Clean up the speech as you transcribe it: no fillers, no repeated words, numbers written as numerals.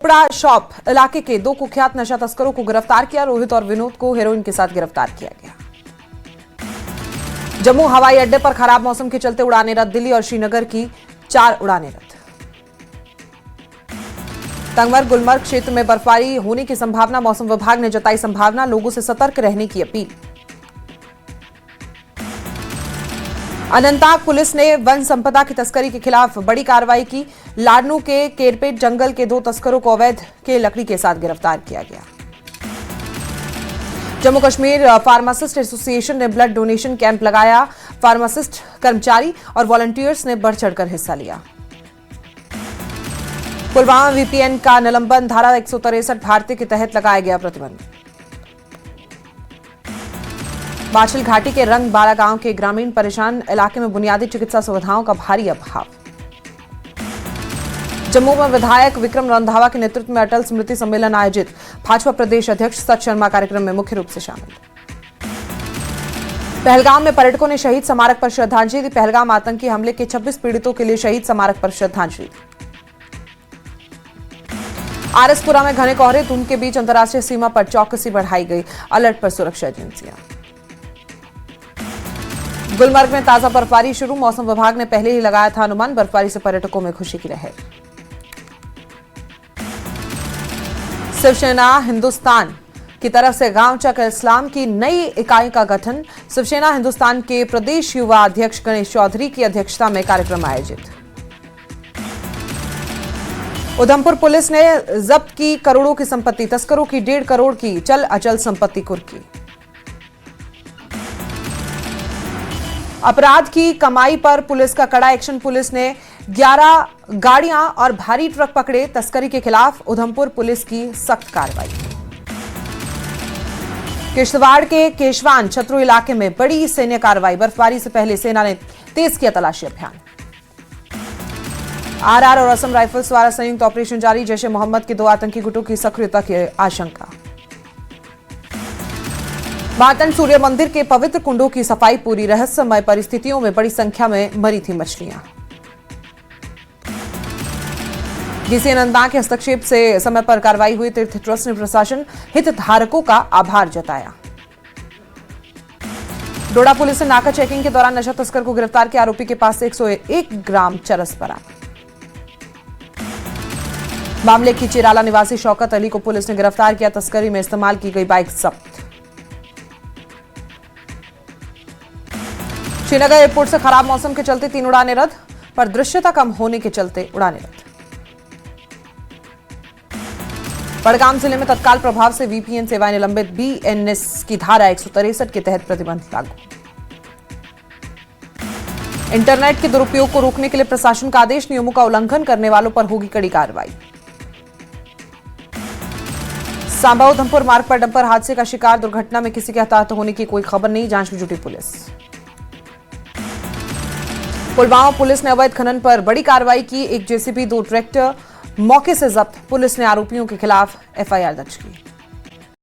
बड़ा शॉप इलाके के दो कुख्यात नशा तस्करों को गिरफ्तार किया। रोहित और विनोद को हेरोइन के साथ गिरफ्तार किया गया। जम्मू हवाई अड्डे पर खराब मौसम के चलते उड़ानें रद्द। दिल्ली और श्रीनगर की 4 उड़ानें रद्द। तंगमर गुलमर्ग क्षेत्र में बर्फबारी होने की संभावना। मौसम विभाग ने जताई संभावना। लोगों से सतर्क रहने की अपील। अनंतनाग पुलिस ने वन संपदा की तस्करी के खिलाफ बड़ी कार्रवाई की। लाडनू के केरपेट जंगल के 2 तस्करों को अवैध के लकड़ी के साथ गिरफ्तार किया गया। जम्मू कश्मीर फार्मासिस्ट एसोसिएशन ने ब्लड डोनेशन कैंप लगाया। फार्मासिस्ट कर्मचारी और वॉलंटियर्स ने बढ़ चढ़कर हिस्सा लिया। पुलवामा वीपीएन का निलंबन। धारा 163 भारतीय के तहत लगाया गया प्रतिबंध। बाछल घाटी के रंग बाड़ा गांव के ग्रामीण परेशान। इलाके में बुनियादी चिकित्सा सुविधाओं का भारी अभाव। जम्मू में विधायक विक्रम रंधावा के नेतृत्व में अटल स्मृति सम्मेलन आयोजित। भाजपा प्रदेश अध्यक्ष सत शर्मा कार्यक्रम में मुख्य रूप से शामिल। पहलगाम में पर्यटकों ने शहीद स्मारक पर श्रद्धांजलि दी। पहलगाम आतंकी हमले के 26 पीड़ितों के लिए शहीद स्मारक पर श्रद्धांजलि दी। आरएसपुरा में घने कोहरे धुंध के बीच अंतर्राष्ट्रीय सीमा पर चौकसी बढ़ाई गई। अलर्ट पर सुरक्षा एजेंसियां। गुलमर्ग में ताजा बर्फबारी शुरू। मौसम विभाग ने पहले ही लगाया था अनुमान। बर्फबारी से पर्यटकों में खुशी की लहर। शिवसेना हिंदुस्तान की तरफ से गांव चक इस्लाम की नई इकाई का गठन। शिवसेना हिंदुस्तान के प्रदेश युवा अध्यक्ष गणेश चौधरी की अध्यक्षता में कार्यक्रम आयोजित। उधमपुर पुलिस ने जब्त की करोड़ों की संपत्ति। तस्करों की 1.5 करोड़ की चल अचल संपत्ति कुर्की। अपराध की कमाई पर पुलिस का कड़ा एक्शन। पुलिस ने 11 गाड़ियां और भारी ट्रक पकड़े। तस्करी के खिलाफ उधमपुर पुलिस की सख्त कार्रवाई। किश्तवाड़ के केशवान छतरू इलाके में बड़ी सैन्य कार्रवाई। बर्फबारी से पहले सेना ने तेज किया तलाशी अभियान। आरआर और असम राइफल्स द्वारा संयुक्त ऑपरेशन जारी। जैश ए मोहम्मद के 2 आतंकी गुटों की सक्रियता की आशंका। मातन सूर्य मंदिर के पवित्र कुंडों की सफाई पूरी। रहस्यमय परिस्थितियों में बड़ी संख्या में मरी थी मछलियां। डीसी अनंतनाग के हस्तक्षेप से समय पर कार्रवाई हुई। तीर्थ ट्रस्ट ने प्रशासन हितधारकों का आभार जताया। डोडा पुलिस ने नाका चेकिंग के दौरान नशा तस्कर को गिरफ्तार किया। आरोपी के पास से 101 ग्राम चरस बरामद। मामले की चिराला निवासी शौकत अली को पुलिस ने गिरफ्तार किया। तस्करी में इस्तेमाल की गई बाइक जब्त। श्रीनगर एयरपोर्ट से खराब मौसम के चलते 3 उड़ानें रद्द। पर दृश्यता कम होने के चलते उड़ानें रद्द। बड़गाम जिले में तत्काल प्रभाव से वीपीएन सेवाएं निलंबित। बीएनएस की धारा 163 के तहत प्रतिबंध लागू। इंटरनेट के दुरुपयोग को रोकने के लिए प्रशासन का आदेश। नियमों का उल्लंघन करने वालों पर होगी कड़ी कार्रवाई। सांबा उधमपुर मार्ग पर डंपर हादसे का शिकार। दुर्घटना में किसी के हताहत होने की कोई खबर नहीं। जांच में जुटी पुलिस। पुलवामा पुलिस ने अवैध खनन पर बड़ी कार्रवाई की। 1 जेसीबी 2 ट्रैक्टर मौके से जब्त। पुलिस ने आरोपियों के खिलाफ एफआईआर दर्ज की।